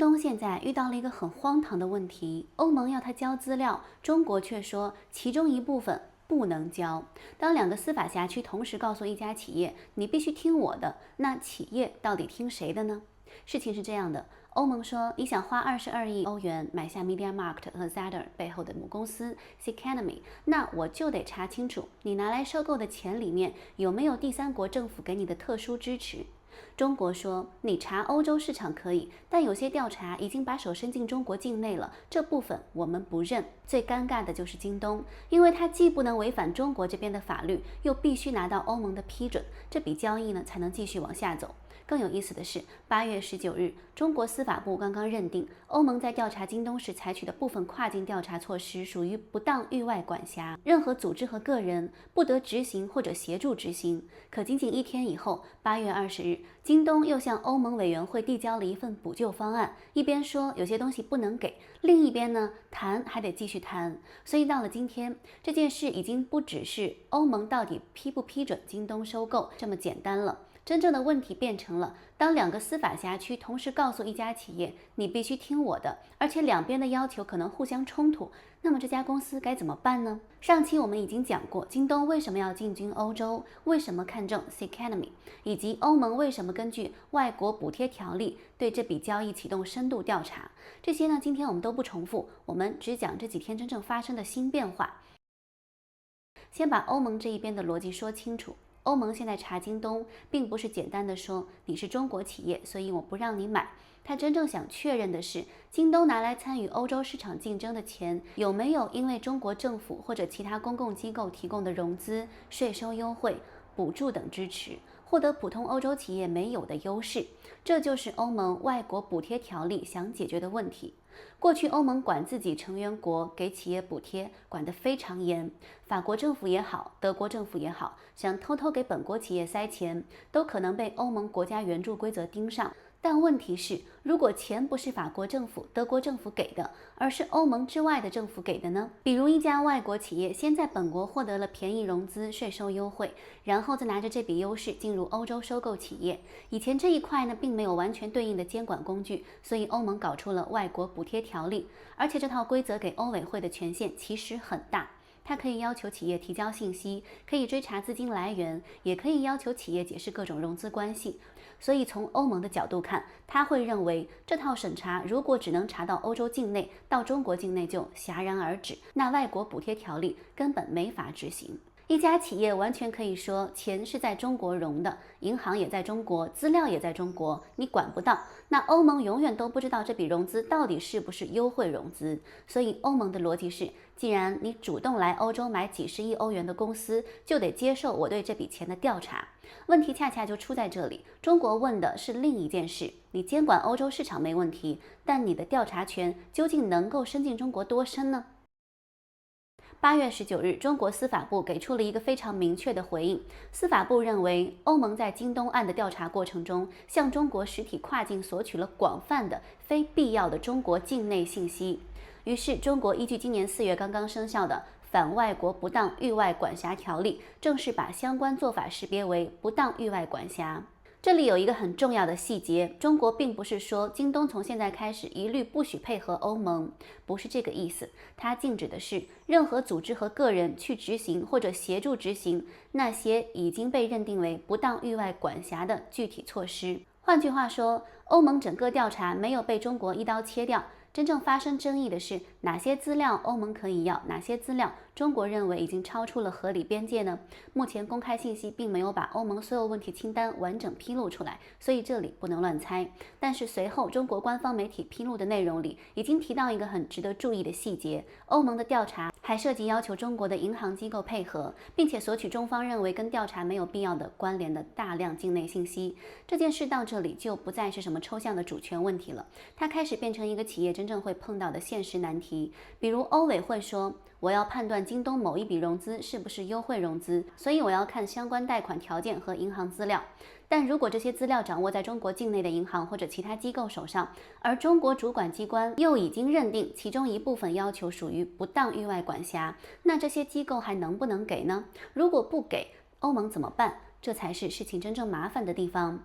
东现在遇到了一个很荒唐的问题，欧盟要他交资料，中国却说其中一部分不能交。当两个司法辖区同时告诉一家企业你必须听我的，那企业到底听谁的呢？事情是这样的，欧盟说你想花22亿欧元买下 MediaMarkt 和 Zatter 背后的母公司 Ceconomy， 那我就得查清楚你拿来收购的钱里面有没有第三国政府给你的特殊支持。中国说，你查欧洲市场可以，但有些调查已经把手伸进中国境内了，这部分我们不认。最尴尬的就是京东，因为它既不能违反中国这边的法律，又必须拿到欧盟的批准，这笔交易呢才能继续往下走。更有意思的是，8月19日，中国司法部刚刚认定，欧盟在调查京东时采取的部分跨境调查措施属于不当域外管辖，任何组织和个人不得执行或者协助执行。可仅仅1天以后，8月20日，京东又向欧盟委员会递交了一份补救方案，一边说有些东西不能给，另一边呢谈还得继续谈。所以到了今天，这件事已经不只是欧盟到底批不批准京东收购这么简单了。真正的问题变成了，当两个司法辖区同时告诉一家企业你必须听我的，而且两边的要求可能互相冲突，那么这家公司该怎么办呢？上期我们已经讲过，京东为什么要进军欧洲，为什么看中 Ceconomy， 以及欧盟为什么根据外国补贴条例对这笔交易启动深度调查。这些呢，今天我们都不重复，我们只讲这几天真正发生的新变化。先把欧盟这一边的逻辑说清楚。欧盟现在查京东，并不是简单的说你是中国企业，所以我不让你买。他真正想确认的是，京东拿来参与欧洲市场竞争的钱，有没有因为中国政府或者其他公共机构提供的融资、税收优惠、补助等支持，获得普通欧洲企业没有的优势。这就是欧盟外国补贴条例想解决的问题。过去欧盟管自己成员国给企业补贴管得非常严，法国政府也好，德国政府也好，想偷偷给本国企业塞钱，都可能被欧盟国家援助规则盯上。但问题是，如果钱不是法国政府、德国政府给的，而是欧盟之外的政府给的呢？比如一家外国企业先在本国获得了便宜融资、税收优惠，然后再拿着这笔优势进入欧洲收购企业。以前这一块呢，并没有完全对应的监管工具，所以欧盟搞出了外国补贴条例，而且这套规则给欧委会的权限其实很大。它可以要求企业提交信息，可以追查资金来源，也可以要求企业解释各种融资关系。所以从欧盟的角度看，他会认为这套审查如果只能查到欧洲境内，到中国境内就戛然而止，那外国补贴条例根本没法执行。一家企业完全可以说钱是在中国融的，银行也在中国，资料也在中国，你管不到。那欧盟永远都不知道这笔融资到底是不是优惠融资。所以欧盟的逻辑是，既然你主动来欧洲买几十亿欧元的公司，就得接受我对这笔钱的调查。问题恰恰就出在这里，中国问的是另一件事，你监管欧洲市场没问题，但你的调查权究竟能够伸进中国多深呢？8月19日，中国司法部给出了一个非常明确的回应。司法部认为，欧盟在京东案的调查过程中，向中国实体跨境索取了广泛的非必要的中国境内信息。于是，中国依据今年4月刚刚生效的反外国不当域外管辖条例，正式把相关做法识别为不当域外管辖。这里有一个很重要的细节，中国并不是说京东从现在开始一律不许配合欧盟，不是这个意思。它禁止的是任何组织和个人去执行或者协助执行那些已经被认定为不当域外管辖的具体措施。换句话说，欧盟整个调查没有被中国一刀切掉。真正发生争议的是，哪些资料欧盟可以要，哪些资料中国认为已经超出了合理边界呢？目前公开信息并没有把欧盟所有问题清单完整披露出来，所以这里不能乱猜。但是随后中国官方媒体披露的内容里，已经提到一个很值得注意的细节：欧盟的调查还涉及要求中国的银行机构配合，并且索取中方认为跟调查没有必要的关联的大量境内信息。这件事到这里就不再是什么抽象的主权问题了，它开始变成一个企业真正会碰到的现实难题。比如欧委会说，我要判断京东某一笔融资是不是优惠融资，所以我要看相关贷款条件和银行资料。但如果这些资料掌握在中国境内的银行或者其他机构手上，而中国主管机关又已经认定其中一部分要求属于不当域外管辖，那这些机构还能不能给呢？如果不给，欧盟怎么办？这才是事情真正麻烦的地方。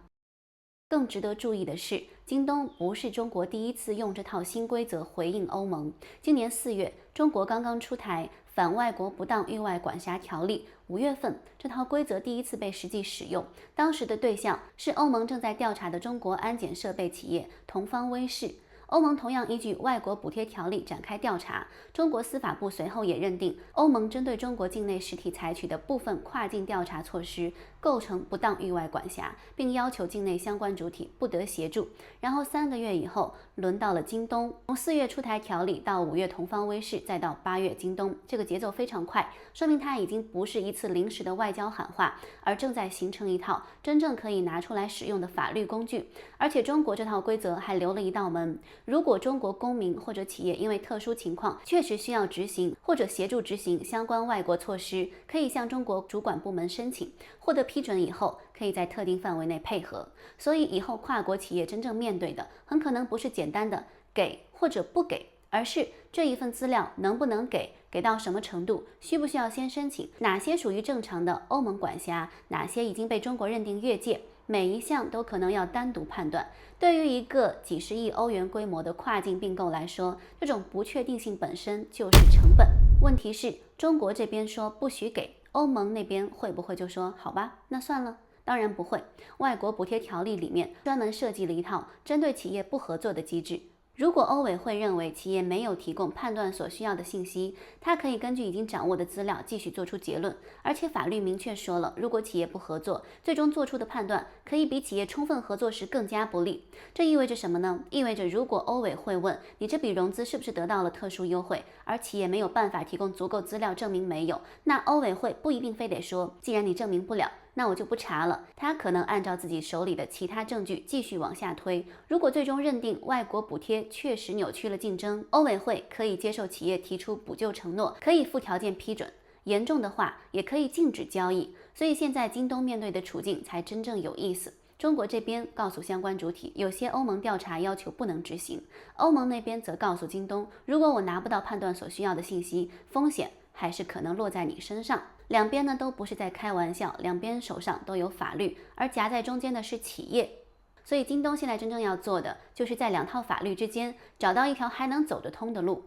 更值得注意的是，京东不是中国第一次用这套新规则回应欧盟。今年4月，中国刚刚出台反外国不当域外管辖条例，5月份这套规则第一次被实际使用，当时的对象是欧盟正在调查的中国安检设备企业同方威视。欧盟同样依据外国补贴条例展开调查，中国司法部随后也认定欧盟针对中国境内实体采取的部分跨境调查措施构成不当域外管辖，并要求境内相关主体不得协助。然后3个月以后，轮到了京东，从4月出台条例到5月同方威视，再到8月京东，这个节奏非常快，说明它已经不是一次临时的外交喊话，而正在形成一套真正可以拿出来使用的法律工具。而且中国这套规则还留了一道门，如果中国公民或者企业因为特殊情况确实需要执行或者协助执行相关外国措施，可以向中国主管部门申请，获得批准以后，可以在特定范围内配合。所以以后跨国企业真正面对的，很可能不是简单的给或者不给，而是这一份资料能不能给，给到什么程度，需不需要先申请，哪些属于正常的欧盟管辖，哪些已经被中国认定越界，每一项都可能要单独判断。对于一个几十亿欧元规模的跨境并购来说，这种不确定性本身就是成本。问题是，中国这边说不许给，欧盟那边会不会就说好吧，那算了？当然不会。外国补贴条例里面专门设计了一套针对企业不合作的机制。如果欧委会认为企业没有提供判断所需要的信息，它可以根据已经掌握的资料继续做出结论。而且法律明确说了，如果企业不合作，最终做出的判断可以比企业充分合作时更加不利。这意味着什么呢？意味着如果欧委会问你这笔融资是不是得到了特殊优惠，而企业没有办法提供足够资料证明没有，那欧委会不一定非得说，既然你证明不了，那我就不查了。他可能按照自己手里的其他证据继续往下推。如果最终认定外国补贴确实扭曲了竞争，欧委会可以接受企业提出补救承诺，可以附条件批准，严重的话也可以禁止交易。所以现在京东面对的处境才真正有意思。中国这边告诉相关主体，有些欧盟调查要求不能执行，欧盟那边则告诉京东，如果我拿不到判断所需要的信息，风险还是可能落在你身上。两边呢都不是在开玩笑，两边手上都有法律，而夹在中间的是企业。所以京东现在真正要做的，就是在两套法律之间找到一条还能走得通的路。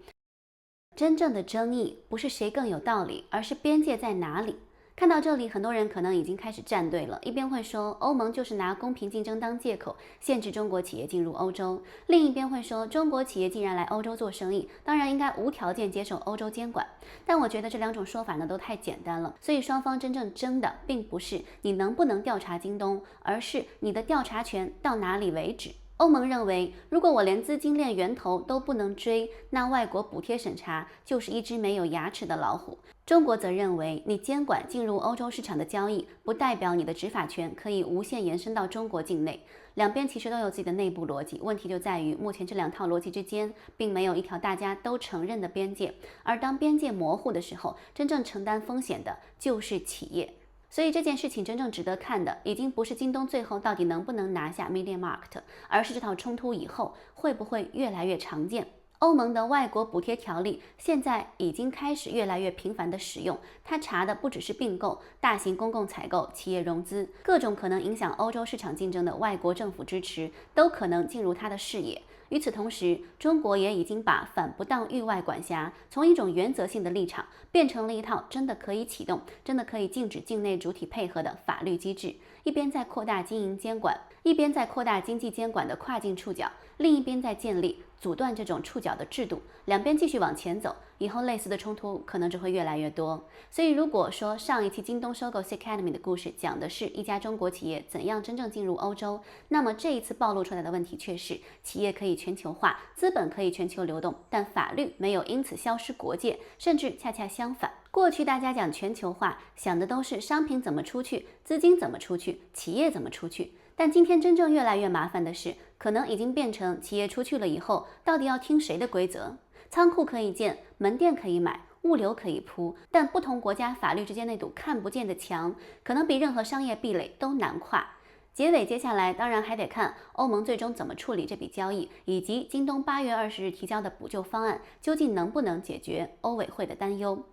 真正的争议不是谁更有道理，而是边界在哪里。看到这里，很多人可能已经开始站队了，一边会说欧盟就是拿公平竞争当借口限制中国企业进入欧洲，另一边会说中国企业既然来欧洲做生意，当然应该无条件接受欧洲监管。但我觉得这两种说法呢都太简单了，所以双方真正争的并不是你能不能调查京东，而是你的调查权到哪里为止。欧盟认为，如果我连资金链源头都不能追，那外国补贴审查就是一只没有牙齿的老虎。中国则认为，你监管进入欧洲市场的交易，不代表你的执法权可以无限延伸到中国境内。两边其实都有自己的内部逻辑，问题就在于目前这两套逻辑之间并没有一条大家都承认的边界，而当边界模糊的时候，真正承担风险的就是企业。所以这件事情真正值得看的，已经不是京东最后到底能不能拿下 MediaMarkt， 而是这套冲突以后会不会越来越常见。欧盟的外国补贴条例现在已经开始越来越频繁的使用，它查的不只是并购、大型公共采购、企业融资，各种可能影响欧洲市场竞争的外国政府支持都可能进入它的视野。与此同时，中国也已经把反不当域外管辖从一种原则性的立场，变成了一套真的可以启动、真的可以禁止境内主体配合的法律机制。一边在扩大经营监管，一边在扩大经济监管的跨境触角，另一边在建立阻断这种触角的制度。两边继续往前走，以后类似的冲突可能就会越来越多。所以如果说上一期京东收购 Cacademy 的故事讲的是一家中国企业怎样真正进入欧洲，那么这一次暴露出来的问题却是企业可以全球化，资本可以全球流动，但法律没有因此消失国界，甚至恰恰相反。过去大家讲全球化，想的都是商品怎么出去，资金怎么出去，企业怎么出去。但今天真正越来越麻烦的是，可能已经变成企业出去了以后，到底要听谁的规则？仓库可以建，门店可以买，物流可以铺，但不同国家法律之间那堵看不见的墙，可能比任何商业壁垒都难跨。结尾接下来当然还得看欧盟最终怎么处理这笔交易，以及京东8月20日提交的补救方案究竟能不能解决欧委会的担忧。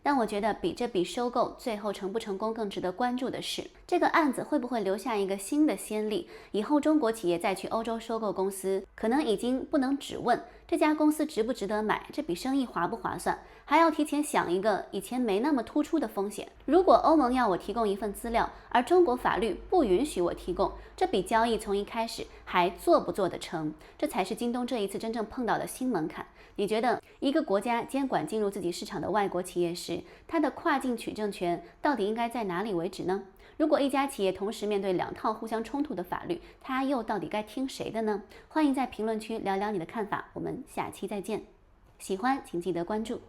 但我觉得比这笔收购最后成不成功更值得关注的是，这个案子会不会留下一个新的先例，以后中国企业再去欧洲收购公司，可能已经不能只问这家公司值不值得买，这笔生意划不划算，还要提前想一个以前没那么突出的风险。如果欧盟要我提供一份资料，而中国法律不允许我提供，这笔交易从一开始还做不做得成？这才是京东这一次真正碰到的新门槛。你觉得一个国家监管进入自己市场的外国企业时，它的跨境取证权到底应该在哪里为止呢？如果一家企业同时面对2套互相冲突的法律，它又到底该听谁的呢？欢迎在评论区聊聊你的看法，我们下期再见。喜欢请记得关注。